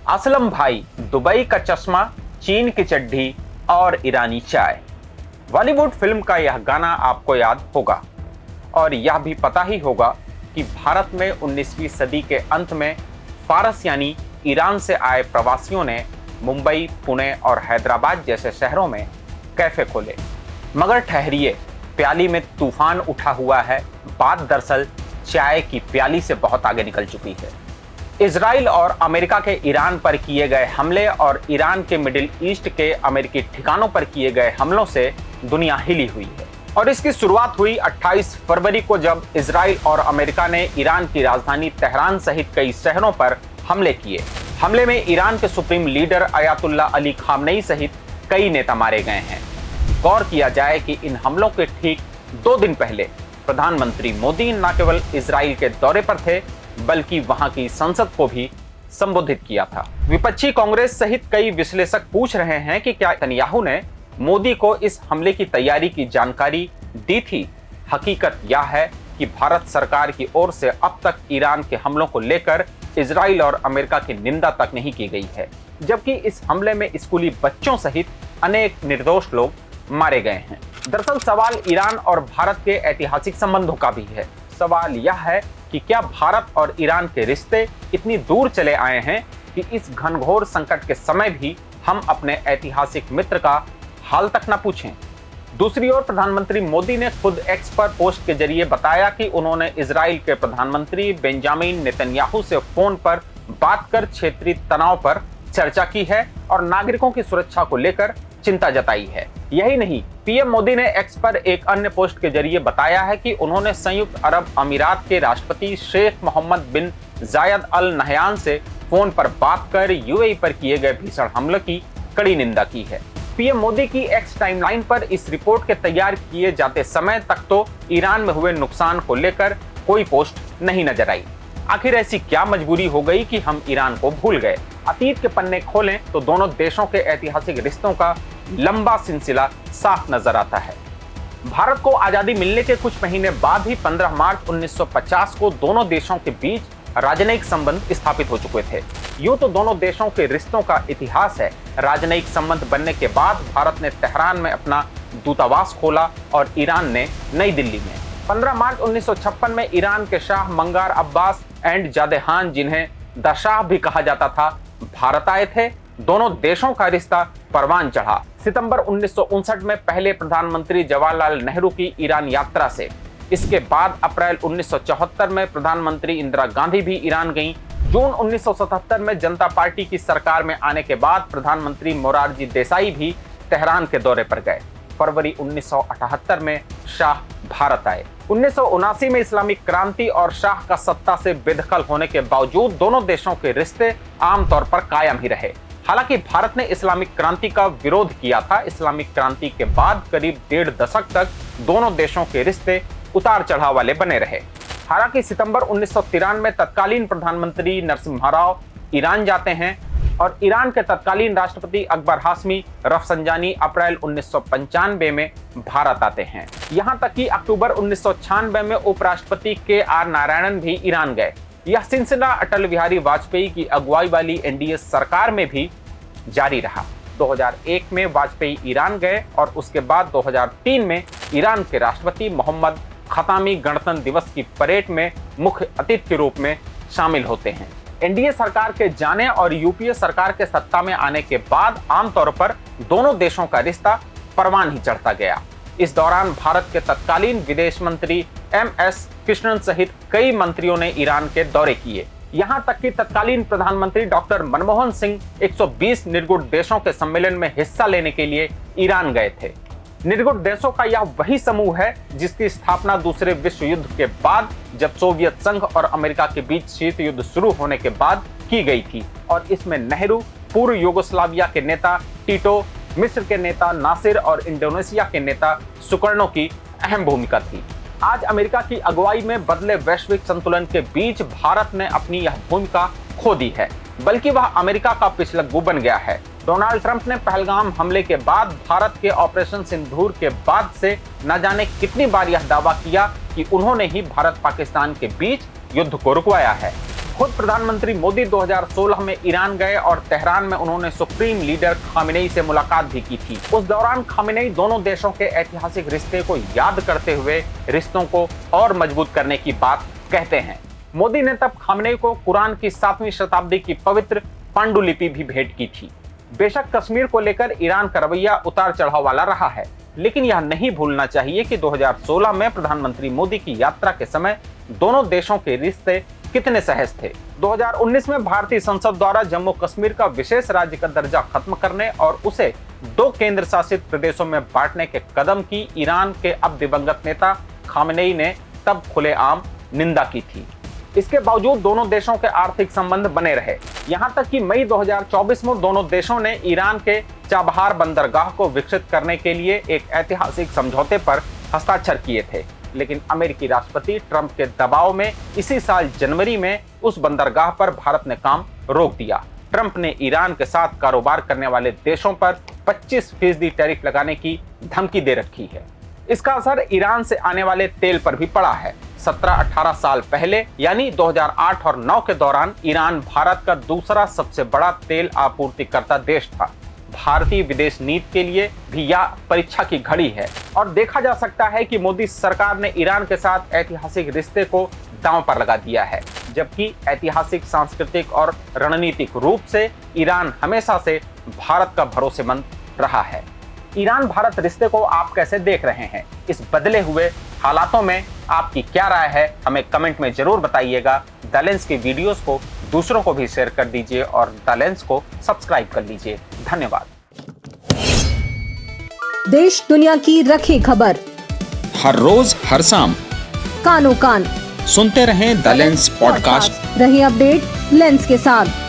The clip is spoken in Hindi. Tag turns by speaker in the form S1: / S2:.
S1: असलम भाई, दुबई का चश्मा, चीन की चड्ढी और ईरानी चाय। बॉलीवुड फिल्म का यह गाना आपको याद होगा और यह भी पता ही होगा कि भारत में 19वीं सदी के अंत में फारस यानी ईरान से आए प्रवासियों ने मुंबई, पुणे और हैदराबाद जैसे शहरों में कैफे खोले। मगर ठहरिए, प्याली में तूफान उठा हुआ है। बात दरअसल चाय की प्याली से बहुत आगे निकल चुकी है। इजराइल और अमेरिका के ईरान पर किए गए हमले और ईरान के मिडिल ईस्ट के अमेरिकी ठिकानों पर किए गए हमलों से दुनिया हिली हुई है। और इसकी शुरुआत हुई 28 फरवरी को, जब इजराइल और अमेरिका ने ईरान की राजधानी तेहरान सहित कई शहरों पर हमले किए। हमले में ईरान के supreme leader Ayatollah Ali Khamenei सहित कई नेता मारे गए हैं। गौर किया जाए कि इन हमलों के ठीक 2 दिन पहले प्रधानमंत्री मोदी न केवल इजराइल के दौरे पर थे, बल्कि वहां की संसद को भी संबोधित किया था। विपक्षी कांग्रेस सहित कई विश्लेषक पूछ रहे हैं कि क्या नेतन्याहू ने मोदी को इस हमले की तैयारी की जानकारी दी थी। हकीकत यह है कि भारत सरकार की ओर से अब तक ईरान के हमलों को लेकर इजराइल और अमेरिका की निंदा तक नहीं की गई है, जबकि इस हमले में स्कूली बच्चों सहित अनेक निर्दोष लोग मारे गए हैं। दरअसल सवाल ईरान और भारत के ऐतिहासिक संबंधों का भी है। सवाल यह है कि क्या भारत और ईरान के रिश्ते इतनी दूर चले आए हैं कि इस घनघोर संकट के समय भी हम अपने ऐतिहासिक मित्र का हाल तक न पूछें। दूसरी ओर प्रधानमंत्री मोदी ने खुद एक्स पर पोस्ट के जरिए बताया कि उन्होंने इजराइल के प्रधानमंत्री बेंजामिन नेतन्याहू से फोन पर बात कर क्षेत्रीय तनाव पर चर्चा की है और नागरिकों की सुरक्षा को लेकर चिंता जताई है। यही नहीं, पीएम मोदी ने एक्स पर एक अन्य पोस्ट के जरिए बताया है कि उन्होंने संयुक्त अरब अमीरात के राष्ट्रपति शेख मोहम्मद बिन जायद अल नहयान से फोन पर बात कर यूएई पर किए गए भीषण हमले की कड़ी निंदा की है। पीएम मोदी की एक्स टाइमलाइन पर इस रिपोर्ट के तैयार किए जाते समय तक तो ईरान में हुए नुकसान को लेकर कोई पोस्ट नहीं नजर आई। आखिर ऐसी क्या मजबूरी हो गई कि हम ईरान को भूल गए। अतीत के पन्ने खोलें तो दोनों देशों के ऐतिहासिक रिश्तों का लंबा सिलसिला साफ नजर आता है। भारत को आजादी मिलने के कुछ महीने बाद ही 15 मार्च 1950 को दोनों देशों के बीच राजनयिक संबंध स्थापित हो चुके थे। यूं तो दोनों देशों के रिश्तों का इतिहास है। राजनयिक संबंध बनने के बाद भारत ने तेहरान में अपना दूतावास खोला और ईरान ने नई दिल्ली में। 15 मार्च 1956 में ईरान के शाह मंगार अब्बास एंड जादेहान, जिन्हें द शाह भी कहा जाता था, भारत आए थे। दोनों देशों का रिश्ता परवान चढ़ा। सितंबर 1959 में पहले प्रधानमंत्री जवाहरलाल नेहरू की ईरान यात्रा से, इसके बाद अप्रैल 1974 में प्रधानमंत्री इंदिरा गांधी भी ईरान गईं। जून 1977 में जनता पार्टी की सरकार में आने के बाद प्रधानमंत्री मोरारजी देसाई भी तेहरान के दौरे पर गए। फरवरी 1978 में शाह भारत आए। 1979 में इस्लामिक क्रांति और शाह का सत्ता से बेदखल होने के बावजूद दोनों देशों के रिश्ते आमतौर पर कायम ही रहे। हालांकि भारत ने इस्लामिक क्रांति का विरोध किया था। इस्लामिक क्रांति के बाद करीब 1.5 दशक तक दोनों देशों के रिश्ते उतार चढ़ाव वाले बने रहे। हालांकि सितंबर 1993 में तत्कालीन प्रधानमंत्री नरसिम्हा राव ईरान जाते हैं और ईरान के तत्कालीन राष्ट्रपति अकबर हाशमी रफसंजानी अप्रैल 1995 में भारत आते हैं। यहां तक कि अक्टूबर 1996 में उपराष्ट्रपति के.आर. नारायणन भी ईरान गए। यह सिलसिला अटल बिहारी वाजपेयी की अगुवाई वाली एनडीए सरकार में भी जारी रहा। 2001 में वाजपेयी ईरान गए और उसके बाद 2003 में ईरान के राष्ट्रपति मोहम्मद खतामी गणतंत्र दिवस की परेड में मुख्य अतिथि के रूप में शामिल होते हैं। एनडीए सरकार के जाने और यूपीए सरकार के सत्ता में आने के बाद आमतौर पर दोनों देशों का रिश्ता परवान ही चढ़ता गया। इस दौरान भारत के तत्कालीन विदेश मंत्री एमएस कृष्णन सहित कई मंत्रियों ने ईरान के दौरे किए। यहां तक कि तत्कालीन प्रधानमंत्री डॉक्टर मनमोहन सिंह 120 निर्गुण देशों के सम्मेलन में हिस्सा लेने के लिए ईरान गए थे। निर्गुण देशों का यह वही समूह है जिसकी स्थापना दूसरे विश्व युद्ध के बाद, जब सोवियत संघ और अमेरिका के बीच शीत युद्ध शुरू होने के बाद की गई थी और इसमें नेहरू, पूर्व यूगोस्लाविया के नेता टीटो, मिस्र के नेता नासिर और इंडोनेशिया के नेता सुकर्णो की अहम भूमिका थी। आज अमेरिका की अगुवाई में बदले वैश्विक संतुलन के बीच भारत ने अपनी यह भूमिका खो दी है, बल्कि वह अमेरिका का पिछलग्गू बन गया है। डोनाल्ड ट्रंप ने पहलगाम हमले के बाद भारत के ऑपरेशन सिंदूर के बाद से न जाने कितनी बार यह दावा किया कि उन्होंने ही भारत पाकिस्तान के बीच युद्ध को रुकवाया है। खुद प्रधानमंत्री मोदी 2016 में ईरान गए और तेहरान में उन्होंने सुप्रीम लीडर खामेनेई से मुलाकात भी की थी। उस दौरान खामेनेई दोनों देशों के ऐतिहासिक रिश्ते को याद करते हुए रिश्तों को और मजबूत करने की बात कहते हैं। मोदी ने तब खामेनेई को कुरान की 7वीं शताब्दी की पवित्र पांडुलिपि भी भेंट की थी। बेशक कश्मीर को लेकर ईरान का रवैया उतार चढ़ाव वाला रहा है, लेकिन यह नहीं भूलना चाहिए कि 2016 में प्रधानमंत्री मोदी की यात्रा के समय दोनों देशों के रिश्ते कितने सहज थे। 2019 में भारतीय संसद द्वारा जम्मू कश्मीर का विशेष राज्य का दर्जा खत्म करने और उसे 2 केंद्र शासित प्रदेशों में बांटने के कदम की ईरान के अब दिवंगत नेता खामेनेई ने तब खुलेआम निंदा की थी। इसके बावजूद दोनों देशों के आर्थिक संबंध बने रहे। यहां तक कि मई 2024 में दोनों देशों ने ईरान के चाबहार बंदरगाह को विकसित करने के लिए एक ऐतिहासिक समझौते पर हस्ताक्षर किए थे, लेकिन अमेरिकी राष्ट्रपति ट्रंप के दबाव में इसी साल जनवरी में उस बंदरगाह पर भारत ने काम रोक दिया। ट्रंप ने ईरान के साथ कारोबार करने वाले देशों पर 25% टैरिफ लगाने की धमकी दे रखी है। इसका असर ईरान से आने वाले तेल पर भी पड़ा है। 17-18 साल पहले यानी 2008 और 9 के दौरान ईरान भारत का दूसरा सबसे बड़ा तेल आपूर्तिकर्ता देश था। भारतीय विदेश नीति के लिए भी यह परीक्षा की घड़ी है और देखा जा सकता है कि मोदी सरकार ने ईरान के साथ ऐतिहासिक रिश्ते को दांव पर लगा दिया है, जबकि ऐतिहासिक, सांस्कृतिक और रणनीतिक रूप से ईरान हमेशा से भारत का भरोसेमंद रहा है। ईरान भारत रिश्ते को आप कैसे देख रहे हैं? इस बदले हुए हालातों में आपकी क्या राय है, हमें कमेंट में जरूर बताइएगा। द लेंस की वीडियोस को दूसरों को भी शेयर कर दीजिए और द लेंस को सब्सक्राइब कर लीजिए। धन्यवाद।
S2: देश दुनिया की रखी खबर
S3: हर रोज हर शाम
S2: कानो कान
S3: सुनते रहें द लेंस पॉडकास्ट।
S2: रही अपडेट लेंस के साथ।